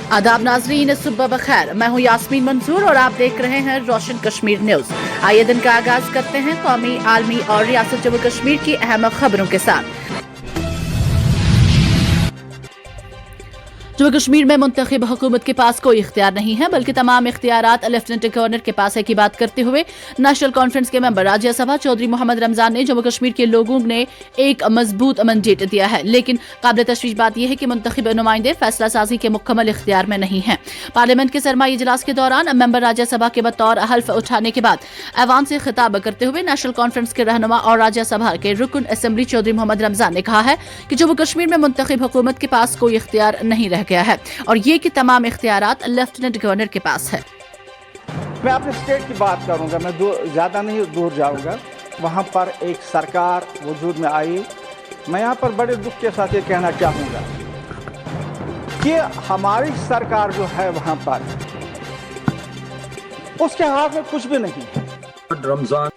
आदाब नाजरीन, सुबह बखैर। मैं हूँ यास्मीन मंसूर और आप देख रहे हैं रोशन कश्मीर न्यूज। आइए दिन का आगाज करते हैं कौमी, आलमी और रियासत जम्मू कश्मीर की अहम खबरों के साथ। जम्मू कश्मीर में मुंतखब हुकूमत के पास कोई इख्तियार नहीं है, बल्कि तमाम इख्तियारात लेफ्टिनेंट गवर्नर के पास है की बात करते हुए नेशनल कॉन्फ्रेंस के मेंबर राज्यसभा चौधरी मोहम्मद रमजान ने जम्मू कश्मीर के लोगों ने एक मजबूत मैंडेट दिया है, लेकिन काबिल तशवीश बात यह है कि मुंतखब नुमाइंदे फैसला साजी के मुकम्मल इख्तियार में नहीं है। पार्लियामेंट के सरमाई इजलास के दौरान मेंबर राज्यसभा के बतौर हल्फ उठाने के बाद ऐवान से खिताब करते हुए नेशनल कॉन्फ्रेंस के रहनुमा और राज्यसभा के रुकन असेंबली चौधरी मोहम्मद रमजान ने कहा है कि जम्मू कश्मीर में मुंतखब हुकूमत के पास कोई इख्तियार नहीं रह गया है और ये कि तमाम इख्तियारात लेफ्टिनेंट गवर्नर के पास है। मैं अपने स्टेट की बात करूंगा, मैं ज़्यादा नहीं दूर जाऊंगा। वहाँ पर एक सरकार वजूद में आई। मैं यहाँ पर बड़े दुख के साथ ये कहना चाहूँगा कि हमारी सरकार जो है वहाँ पर उसके हाथ में कुछ भी नहीं है। रमजान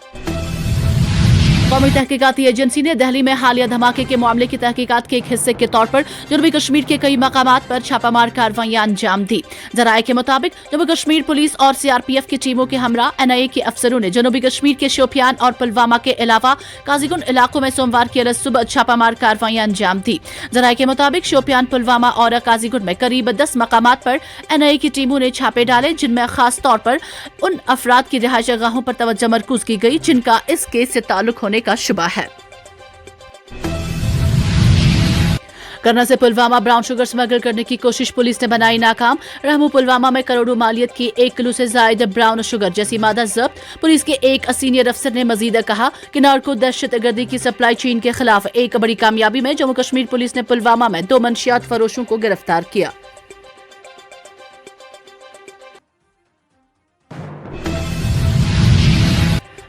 कौमी तहकीकाती एजेंसी ने दिल्ली में हालिया धमाके के मामले की तहकीकात के एक हिस्से के तौर पर जनूबी कश्मीर के कई मकामात पर छापामार कार्रवाइयां अंजाम दी। जराये के मुताबिक जम्मू कश्मीर पुलिस और सीआरपीएफ की टीमों के हमरा एनआईए के अफसरों ने जनूबी कश्मीर के शोपियान और पुलवामा के अलावा काजीगुंड इलाकों में सोमवार की अलग सुबह छापामार कार्रवाइयां अंजाम दी। जराये के मुताबिक शोपियान, पुलवामा और काजीगुंड में करीब 10 मकामात पर एनआईए की टीमों ने छापे डाले, जिनमें खास तौर पर उन अफराद की रिहायश गाहों पर तवज्जो मरकूज की गई जिनका इस केस से ताल्लुक होने का शुबा है। करना से पुलवामा ब्राउन शुगर स्मगल करने की कोशिश पुलिस ने बनाई नाकाम। रहमू पुलवामा में करोड़ों मालियत की 1 किलो से ज्यादा ब्राउन शुगर जैसी मादा जब्त। पुलिस के एक सीनियर अफसर ने मजीद कहा कि नार्को दहशतगर्दी की सप्लाई चेन के खिलाफ एक बड़ी कामयाबी में जम्मू कश्मीर पुलिस ने पुलवामा में 2 मंशियात फरोशों को गिरफ्तार किया।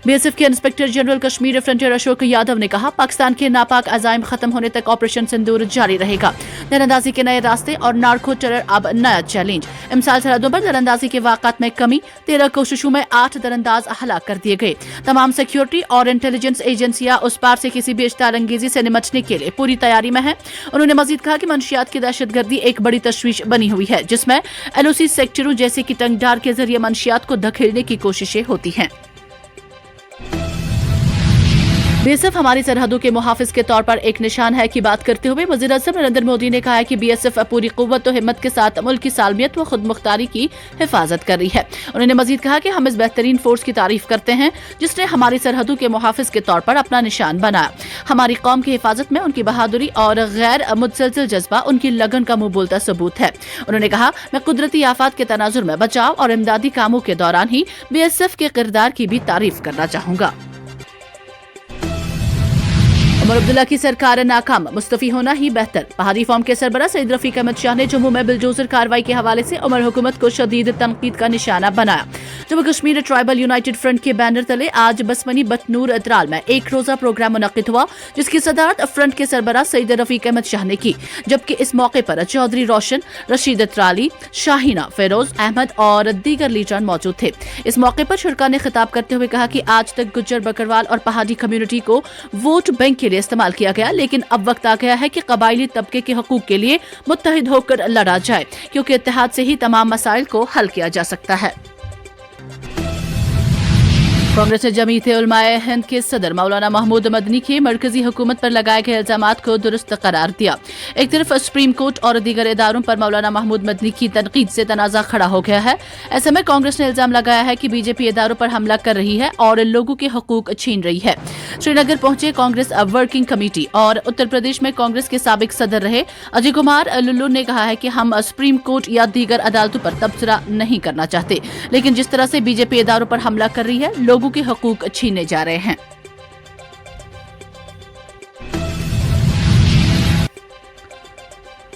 बीएसएफ के inspector general Kashmir frontier Ashok Yadav ने कहा, पाकिस्तान के नापाक अजाइम खत्म होने तक ऑपरेशन सिंदूर जारी रहेगा। दरअंदाजी के नए रास्ते और नार्को टेरर अब नया चैलेंज। इमसाल सरहदों पर दरअंदाजी के वाक़ात में कमी। 13 कोशिशों में 8 दरअंदाज हलाक कर दिए गए। तमाम सिक्योरिटी और इंटेलिजेंस एजेंसियां उस पार से किसी भी इश्तार अंगेजी से निपटने के लिए पूरी तैयारी में है। उन्होंने मजीद कहा कि मंशियात की दहशतगर्दी एक बड़ी तशवीश बनी हुई है, जिसमें एलओसी सेक्टरों जैसे कि टंगडार के जरिए मंशियात को धकेलने की कोशिशें होती हैं। बीएसएफ हमारी सरहदों के मुहाफिज के तौर पर एक निशान है की बात करते हुए वज़ीर आज़म नरेंद्र मोदी ने कहा है कि बीएसएफ पूरी कुव्वत और हिम्मत के साथ मुल्क की सालमियत व खुद मुख्तारी की हिफाजत कर रही है। उन्होंने मजीद कहा कि हम इस बेहतरीन फोर्स की तारीफ करते हैं जिसने हमारी सरहदों के मुहाफिज के तौर पर अपना निशान बनाया। हमारी कौम की हिफाजत में उनकी बहादुरी और गैर मुतसलसल जज्बा उनकी लगन का मुंह बोलता सबूत है। उन्होंने कहा, मैं कुदरती आफात के तनाजुर में बचाव और इमदादी कामों के दौरान ही बीएसएफ के किरदार की भी तारीफ करना चाहूंगा। उमर अब्दुल्ला की सरकार नाकाम, मुस्तफी होना ही बेहतर। पहाड़ी फॉर्म के सरबरा सईद रफीक अहमद शाह ने जम्मू में बिलडोजर कार्रवाई के हवाले से उमर हुकूमत को शदीद तनकीद का निशाना बनाया। Jammu Kashmir tribal United front के बैनर तले आज बसमनी बटनूर अतराल में एक रोजा प्रोग्राम मुनक्किद हुआ, जिसकी सदारत फ्रंट के सरबरा सईद रफीक अहमद शाह ने की, जबकि इस मौके पर चौधरी रोशन, रशीद अतराली, शाहीना, फेरोज अहमद और दीगर लीडरान मौजूद थे। इस मौके पर शुरका ने खिताब करते हुए कहा कि आज तक गुज्जर, बकरवाल और पहाड़ी कम्युनिटी को वोट बैंक के लिए इस्तेमाल किया गया, लेकिन अब वक्त आ गया है कि कबायली तबके के हकूक के लिए मुत्तहिद होकर लड़ा जाए, क्योंकि इत्तेहाद से ही तमाम मसाइल को हल किया जा सकता है। कांग्रेस ने जमीयत उलमाए हिंद के सदर मौलाना महमूद मदनी के मरकजी हुकूमत पर लगाए गए इल्जामात को दुरुस्त करार दिया। एक तरफ सुप्रीम कोर्ट और दीगर इदारों पर मौलाना महमूद मदनी की तनकीद से तनाज़ा खड़ा हो गया है। ऐसे में कांग्रेस ने इल्जाम लगाया है कि बीजेपी इदारों पर हमला कर रही है और लोगों के हकूक छीन रही है। श्रीनगर पहुंचे कांग्रेस वर्किंग कमेटी और उत्तर प्रदेश में कांग्रेस के साबिक सदर रहे अजय कुमार लुल्लू ने कहा है कि हम सुप्रीम कोर्ट या दीगर अदालतों पर तबसरा नहीं करना चाहते, लेकिन जिस तरह से बीजेपी इदारों पर हमला कर रही है, लोगों के हकूक छीने जा रहे हैं।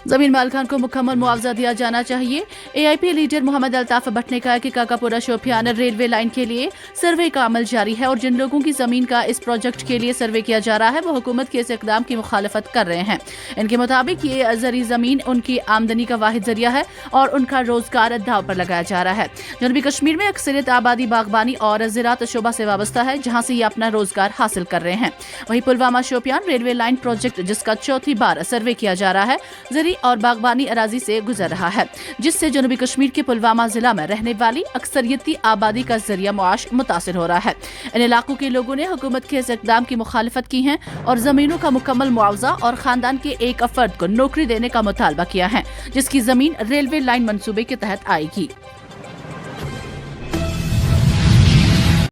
जमीन मालकान को मुकम्मल मुआवजा दिया जाना चाहिए। एआईपी लीडर मोहम्मद अल्ताफ भट्ट ने कहा कि काकापुरा शोपियान रेलवे लाइन के लिए सर्वे का अमल जारी है और जिन लोगों की जमीन का इस प्रोजेक्ट के लिए सर्वे किया जा रहा है वो हुकूमत के इस इकदाम की मुखालफत कर रहे हैं। इनके मुताबिक ये जरी जमीन उनकी आमदनी का वाहिद जरिया है और उनका रोजगार दाव पर लगाया जा रहा है। जनूबी कश्मीर में अक्सरियत आबादी बागबानी और ज़राअत शोबा से वाबस्ता है, जहाँ से ये अपना रोजगार हासिल कर रहे हैं। वहीं Pulwama Shopian railway line project जिसका चौथी बार सर्वे किया जा रहा है, जरी और बागबानी अराजी से गुजर रहा है, जिससे जनूबी कश्मीर के पुलवामा जिला में रहने वाली अक्सरियती आबादी का जरिया मुआश मुतासिर हो रहा है। इन इलाकों के लोगों ने हुकूमत के इस इक़दाम की मुखालिफत की है और जमीनों का मुकम्मल मुआवजा और खानदान के एक अफर्द को नौकरी देने का मुतालबा किया है, जिसकी जमीन रेलवे लाइन मंसूबे के तहत आएगी।